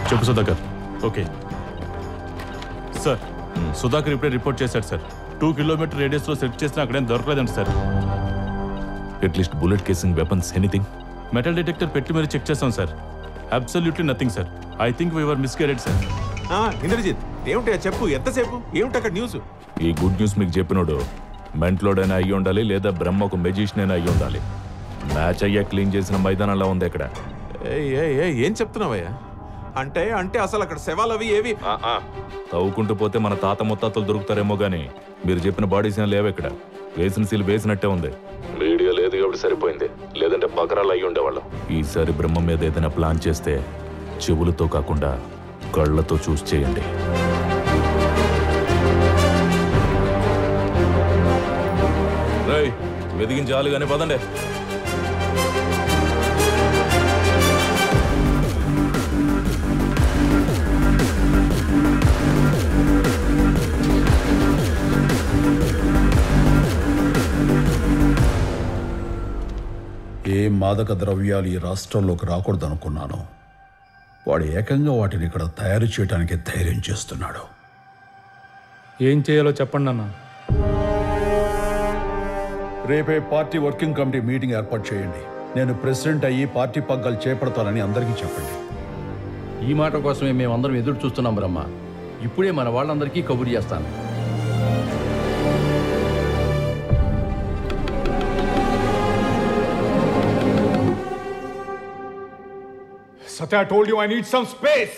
చెప్పు Sudhakar. Okay sir, Sudhakar ఇప్పుడే report చేశాడు సార్. 2 కిలోమీటర్ రేడియస్లో సెర్చ్ చేసినా అక్కడేం దొరకలేదండి sir. At least bullet casing weapons anything? Metal detector పెట్టి మరీ చెక్ చేస్తాం sir. Absolutely nothing sir. I think we were misguided sir. Indrajit ఏమిటా చెప్పు, ఎంతసేపు ఏమిటి అక్కడ న్యూస్? ఈ గుడ్ న్యూస్ మీకు చెప్పినోడు మెంట్లోడైనా అయ్యి ఉండాలి, లేదా బ్రహ్మ ఒక మెజిషియన్ అయినా అయ్యి ఉండాలి. మ్యాచ్ అయ్యా క్లీన్ చేసిన మైదానంలా ఉంది ఇక్కడ. ఏం చెప్తున్నావయ్యా? అంటే అంటే అసలు అక్కడ శవాలు అవి ఏవి? తవ్వుకుంటూ పోతే మన తాత ముత్తాతలు దొరుకుతారేమో గానీ మీరు చెప్పిన బాడీస్ ఏం లేవు ఇక్కడ. వేసిన సీల్ వేసినట్టే ఉంది. మీడియా లేదు కాబట్టి సరిపోయింది, లేదంటే బకరాలు అయ్యి ఉండేవాళ్ళం. ఈసారి బ్రహ్మ మీద ఏదైనా ప్లాన్ చేస్తే చెవులతో కాకుండా కళ్ళతో చూసి చేయండి. రేయ్, వెదిగించాలి కానీ పదండి. ఏ మాదక ద్రవ్యాలు ఈ రాష్ట్రంలోకి రాకూడదనుకున్నాను. వాడు ఏకంగా వాటిని ఇక్కడ తయారు చేయడానికి ధైర్యం చేస్తున్నాడు. ఏం చేయాలో చెప్పండి అన్న. రేపే పార్టీ వర్కింగ్ కమిటీ మీటింగ్ ఏర్పాటు చేయండి. నేను ప్రెసిడెంట్ అయ్యి పార్టీ పగ్గాలు చేపడతానని అందరికీ చెప్పండి. ఈ మాట కోసమే మేమందరం ఎదురు చూస్తున్నాం బ్రహ్మ. ఇప్పుడే మన వాళ్ళందరికీ కబురు చేస్తాను. Satya, I told you I need some space.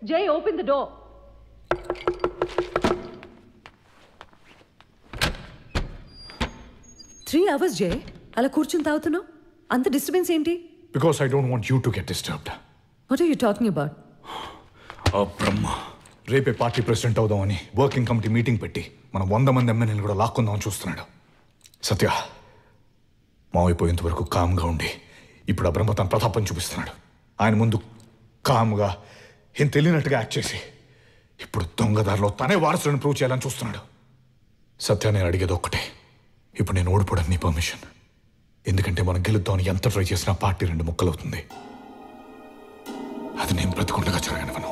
Jay, open the door. Three hours, Jay. అలా కూర్చుని తాగుతున్నావు. అంత డిస్టర్బెన్స్ ఏంటి? Because I don't want you to get disturbed. What are you talking about? బ్రహ్మ రేపే పార్టీ ప్రెసిడెంట్ అవుదామని working committee meeting పెట్టి మన 100 మంది ఎమ్మెల్యేలు కూడా లాక్కుందామని చూస్తున్నాడు. సత్య, మావైపోయేంత వరకు కామ్గా ఉండి ఇప్పుడు ఆ బ్రహ్మ తన ప్రతాపం చూపిస్తున్నాడు. ఆయన ముందు కామ్గా ఏం తెలియనట్టుగా యాక్ట్ చేసి ఇప్పుడు దొంగదారిలో తనే వారసులను ప్రూవ్ చేయాలని చూస్తున్నాడు. సత్య, నేను అడిగేది ఒక్కటే, ఇప్పుడు నేను ఓడిపోవడానికి నీ పర్మిషన్. ఎందుకంటే మనం గెలుద్దామని ఎంత ట్రై చేసినా పార్టీ 2 ముక్కలవుతుంది. అది నేను బ్రతికుండగా జరగనివ్వను.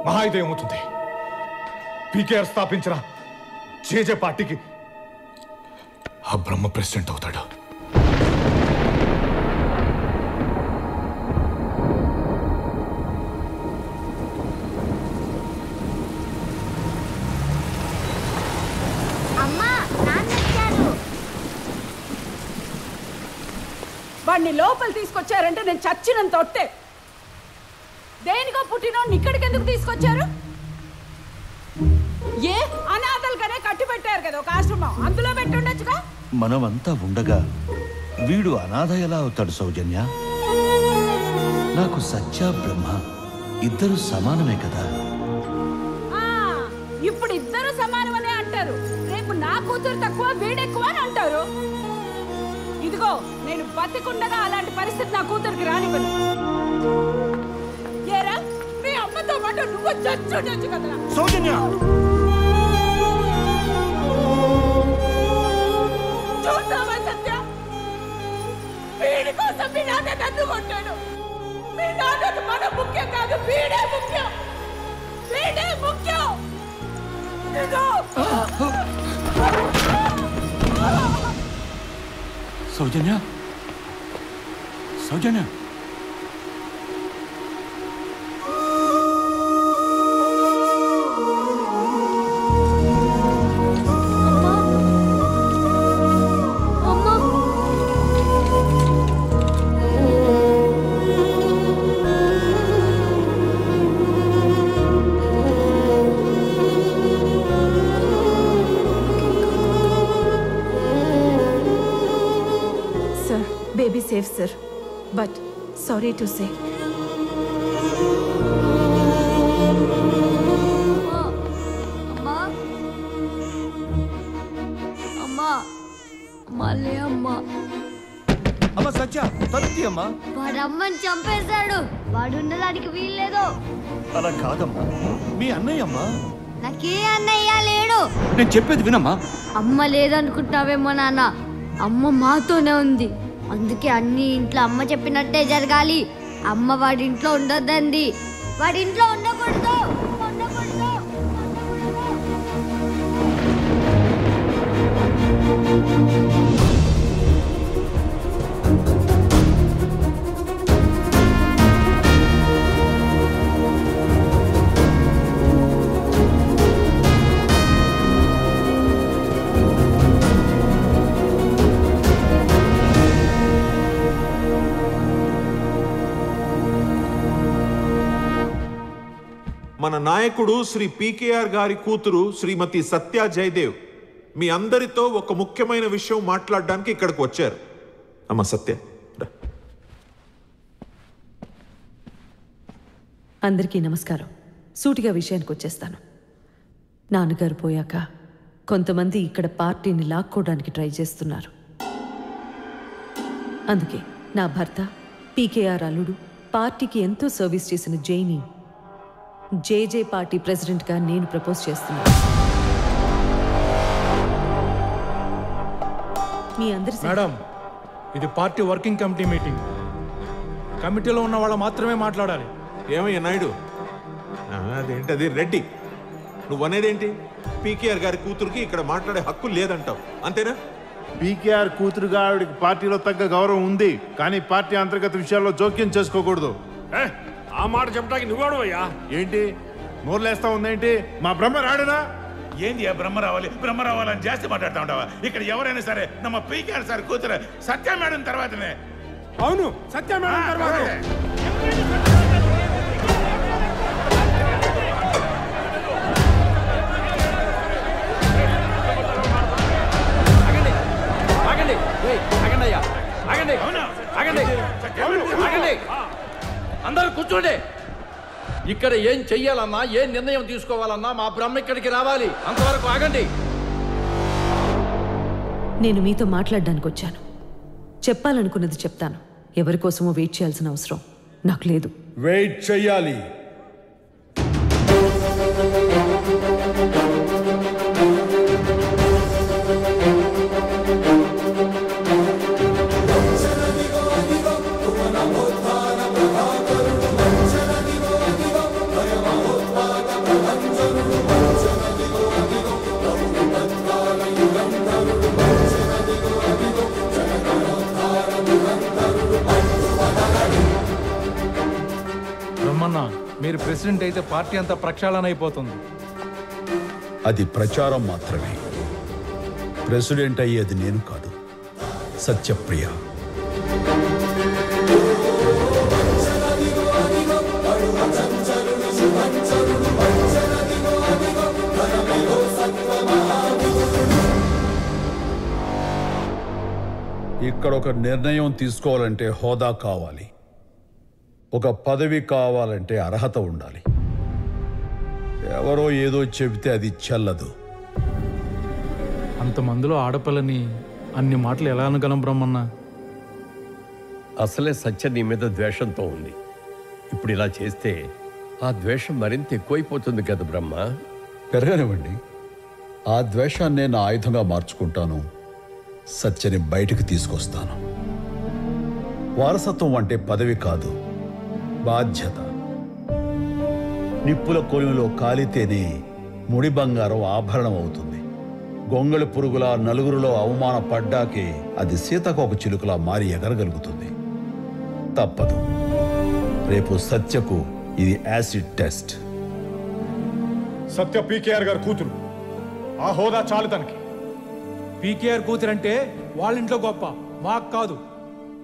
మహా అయితే ఏమవుతుంది, పీకేఆర్ స్థాపించిన జేజే పార్టీకి ఆ బ్రహ్మ ప్రెసిడెంట్ అవుతాడు. వాడిని లోపల తీసుకొచ్చారంటే నేను చచ్చినంత ఒట్టే. దేనికో పుట్టినోడిని ఇక్కడికి ఎందుకు తీసుకొచ్చారు? ఏ అనాథలుగానే కట్టి పెట్టారు కదా ఒక ఆశ్రమం, అందులో పెట్టుండొచ్చుగా. మనమంతా ఉండగా వీడు అనాథ ఎలా అవుతాడు సౌజన్య? నాకు సత్య బ్రహ్మ ఇద్దరు సమానమే కదా. ఇప్పుడు ఇద్దరు సమానమనే అంటారు, రేపు నా కూతురు తక్కువ వీడెక్కువ అని అంటారు. ఇదిగో నేను బతికుండగా అలాంటి పరిస్థితి నా కూతురికి రానివ్వను. ఏరా, మీ అమ్మతో పాటు నువ్వు చచ్చుండొచ్చు కదా. సౌజన్య, చూస్తావా సత్య, వీడి కోసం మీ నాన్న నన్ను కొట్టాడు. మీ నాన్నకు మన ముఖ్యం కాదు, వీడే ముఖ్యం, వీడే ముఖ్యం. సౌజన్య, సౌజన్య, Baby safe, sir. But sorry to say. Amma. Amma. మళ్ళీ అమ్మా. అమ్మ సత్య, తలుపుతీ అమ్మా. వాడు అమ్మని చంపేశాడు. వాడు ఉండడానికి వీల్లేదు. అలా కాదమ్మా, మీ అన్నయ్య అమ్మా. నాకే అన్నయ్య లేడు. నేను చెప్పేది వినమ్మా. అమ్మ లేదనుకుంటావేమో నాన్న, అమ్మ మాతోనే ఉంది. అందుకే అన్ని ఇంట్లో అమ్మ చెప్పినట్టే జరగాలి. అమ్మ వాడి ఇంట్లో ఉండొద్దండి. వాడి ఇంట్లో ఉండకూడదు. మన నాయకుడు శ్రీ పీకేఆర్ గారి కూతురు శ్రీమతి సత్య జయదేవ్ మీ అందరితో ఒక ముఖ్యమైన విషయం మాట్లాడడానికి ఇక్కడికి వచ్చారు. అమ్మ సత్య, అందరికీ నమస్కారం. సూటిగా విషయానికి వచ్చేస్తాను. నాన్నగారు పోయాక కొంతమంది ఇక్కడ పార్టీని లాక్కోవడానికి ట్రై చేస్తున్నారు. అందుకే నా భర్త పీకేఆర్ అల్లుడు పార్టీకి ఎంతో సర్వీస్ చేసిన జైని జేజే పార్టీ ప్రెసిడెంట్గా నేను ప్రపోజ్ చేస్తున్నాను. మీ అందరి మేడం, ఇది పార్టీ వర్కింగ్ కమిటీ మీటింగ్. కమిటీలో ఉన్న వాళ్ళు మాత్రమే మాట్లాడాలి. ఏమయ్యా నాయుడు, అదేంటది రెడ్డి, నువ్వు అనేదేంటి? పీకేఆర్ గారి కూతురుకి ఇక్కడ మాట్లాడే హక్కు లేదంటావు, అంతేనా? పీకేఆర్ కూతురుగా ఆవిడకి పార్టీలో తగ్గ గౌరవం ఉంది, కానీ పార్టీ అంతర్గత విషయాల్లో జోక్యం చేసుకోకూడదు. ఆ మాట చెప్పడానికి నువ్వెవడవయ్యా? ఏంటి నోర్లేస్తా ఉందేంటి? మా బ్రహ్మ రాడునా? ఏంది బ్రహ్మ రావాలి బ్రహ్మ రావాలని జాస్తి మాట్లాడుతూ ఉంటావా? ఇక్కడ ఎవరైనా సరే నమ్మ పీకేఆర్ సార్ కూతురు సత్య మేడం తర్వాతనే. అవును, సత్య మేడం తర్వాత. అందరూ కూర్చోండి. ఇక్కడ ఏం చెయ్యాలన్నా, ఏం నిర్ణయం తీసుకోవాలన్నా మా బ్రహ్మ ఇక్కడికి రావాలి. అంతవరకు ఆగండి. నేను మీతో మాట్లాడడానికి వచ్చాను. చెప్పాలనుకున్నది చెప్తాను. ఎవరి కోసమో వెయిట్ చేయాల్సిన అవసరం నాకు లేదు. వెయిట్ చెయ్యాలి. బ్రహ్మన్న, మీరు ప్రెసిడెంట్ అయితే పార్టీ అంతా ప్రక్షాళన అయిపోతుంది. అది ప్రచారం మాత్రమే. ప్రెసిడెంట్ అయ్యేది నేను కాదు, సత్యప్రియ. ఇక్కడ ఒక నిర్ణయం తీసుకోవాలంటే హోదా కావాలి, ఒక పదవి కావాలంటే అర్హత ఉండాలి. ఎవరో ఏదో చెబితే అది చెల్లదు. అంతమందిలో ఆడపిల్లని అన్ని మాటలు ఎలా అనగలం బ్రహ్మన్న? అసలే సత్య నీ మీద ద్వేషంతో ఉంది. ఇప్పుడు ఇలా చేస్తే ఆ ద్వేషం మరింత ఎక్కువైపోతుంది కదా బ్రహ్మ. పెరగనివ్వండి. ఆ ద్వేషాన్నే నా ఆయుధంగా మార్చుకుంటాను. సత్యని బయటికి తీసుకొస్తాను. వారసత్వం అంటే పదవి కాదు, బాధ్యత. నిప్పుల కొలువులో కాలితేనే ముడి బంగారం ఆభరణం అవుతుంది. గొంగళి పురుగులా నలుగురిలో అవమానపడ్డాకే అది సీతకోక చిలుకలా మారి ఎగరగలుగుతుంది. తప్పదు. రేపు సత్యకు ఇది యాసిడ్ టెస్ట్. సత్య పీకేఆర్ గారు కూతురు. ఆ హోదా చాలు తనకి. పీకేఆర్ కూతురు అంటే వాళ్ళ ఇంట్లో గొప్ప, మాకు కాదు.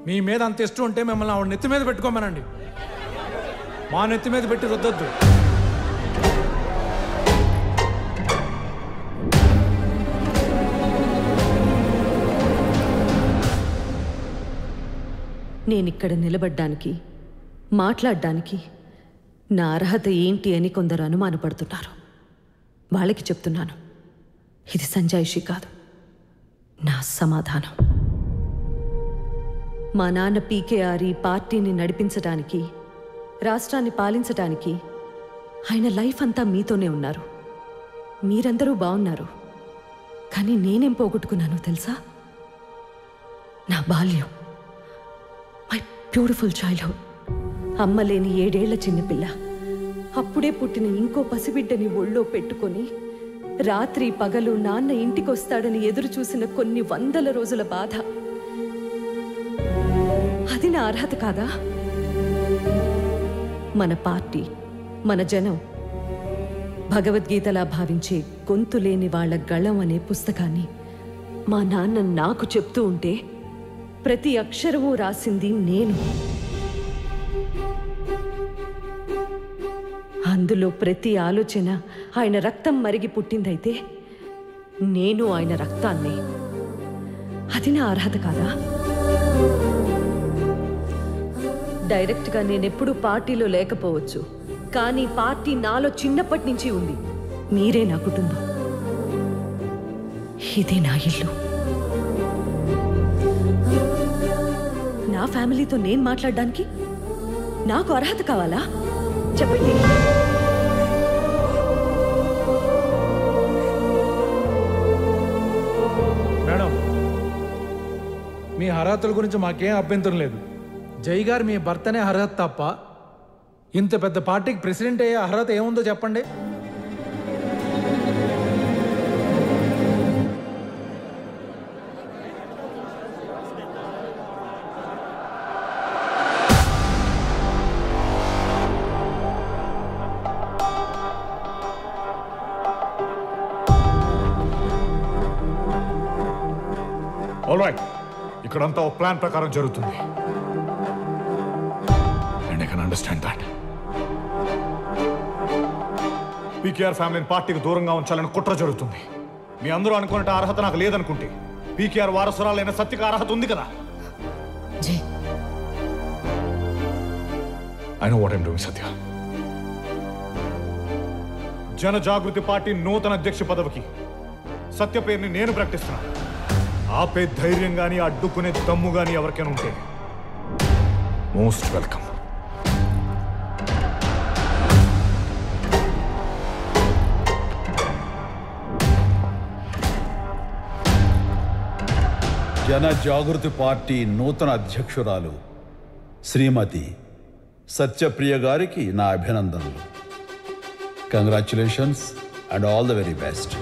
మీ మీద అంత ఇష్టం ఉంటే మిమ్మల్ని ఆవిడ నెత్తి మీద పెట్టుకోమనండి. మా నెత్తి మీద పెట్టి రుద్దొద్దు. నేనిక్కడ నిలబడ్డానికి, మాట్లాడడానికి నా అర్హత ఏంటి అని కొందరు అనుమానపడుతున్నారు. వాళ్ళకి చెప్తున్నాను, ఇది సంజాయిషి కాదు, నా సమాధానం. మా నాన్న పీకేఆర్ ఈ పార్టీని నడిపించడానికి, రాష్ట్రాన్ని పాలించడానికి ఆయన లైఫ్ అంతా మీతోనే ఉన్నారు. మీరందరూ బాగున్నారు. కానీ నేనేం పోగొట్టుకున్నానో తెలుసా? నా బాల్యం, మై బ్యూటిఫుల్ చైల్డ్హుడ్. అమ్మ లేని 7 ఏళ్ల చిన్నపిల్ల అప్పుడే పుట్టిన ఇంకో పసిబిడ్డని ఒళ్ళో పెట్టుకొని రాత్రి పగలు నాన్న ఇంటికొస్తాడని ఎదురు చూసిన కొన్ని వందల రోజుల బాధ, అది నా అర్హత కాదా? మన పార్టీ, మన జనం భగవద్గీతలా భావించే గొంతు లేని వాళ్ల గళం అనే పుస్తకాన్ని మా నాన్న నాకు చెప్తూ ఉంటే ప్రతి అక్షరము రాసింది నేను. అందులో ప్రతి ఆలోచన ఆయన రక్తం మరిగి పుట్టిందైతే నేను ఆయన రక్తాన్ని. అది నా అర్హత కాదా? డైరెక్ట్గా నేనెప్పుడూ పార్టీలో లేకపోవచ్చు, కానీ పార్టీ నాలో చిన్నప్పటి నుంచి ఉంది. మీరే నా కుటుంబం, ఇదే నా ఇల్లు. నా ఫ్యామిలీతో నేను మాట్లాడడానికి నాకు అర్హత కావాలా? చెప్పండి. మేడం, మీ అర్హతల గురించి మాకేం అభ్యంతరం లేదు. జై గారు మీ భర్తనే అర్హత తప్ప ఇంత పెద్ద పార్టీకి ప్రెసిడెంట్ అయ్యే అర్హత ఏముందో చెప్పండి. ఆల్రైట్, ఇక్కడంతా ఒక ప్లాన్ ప్రకారం జరుగుతుంది. And I can understand that. PKR ఫ్యామిలీని పార్టీకి దూరంగా ఉంచాలని కుట్ర జరుగుతుంది. మీ అందరూ అనుకున్నట్టు అర్హత నాకు లేదనుకుంటే పీకేఆర్ వారసురాలైన సత్యకి అర్హత ఉంది కదా. I know what I'm doing Satya. Jana Jagruthi party నూతన అధ్యక్ష పదవికి సత్య పేరుని నేను ప్రకటిస్తున్నాను. ఆపే ధైర్యం గాని అడ్డుకునే దమ్ము గాని ఎవరికైనా ఉంటే మోస్ట్ వెల్కమ్. జన జాగృతి పార్టీ నూతన అధ్యక్షురాలు శ్రీమతి సత్యప్రియ గారికి నా అభినందనలు. Congratulations and all the very best.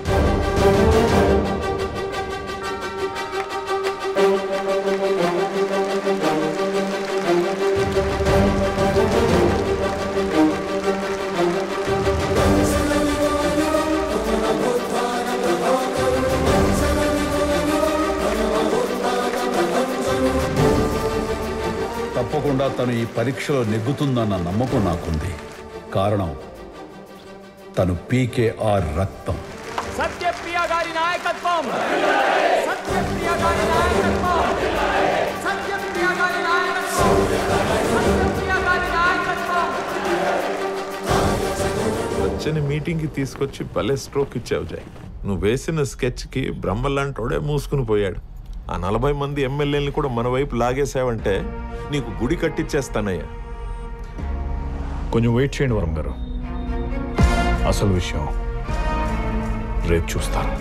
తప్పకుండా తను ఈ పరీక్షలో నెగ్గుతుందన్న నమ్మకం నాకుంది. కారణం తను పీకేఆర్ రక్తం. సత్యప్రియ గారి నాయకత్వం, సత్యప్రియ గారి నాయకత్వం, సత్యప్రియ గారి నాయకత్వం, సత్యప్రియ గారి నాయకత్వం. వచ్చని మీటింగ్కి తీసుకొచ్చి భలే స్ట్రోక్ ఇచ్చావు జై. నువ్వు వేసిన స్కెచ్కి బ్రహ్మలాంటోడే మూసుకుని పోయాడు. ఆ 40 మంది ఎమ్మెల్యేలని కూడా మన వైపు లాగేసావంటే నీకు గుడి కట్టించేస్తానయ్యా. కొంచెం వెయిట్ చేయండి వరం గారు, అసలు విషయం రేపు చూస్తారు.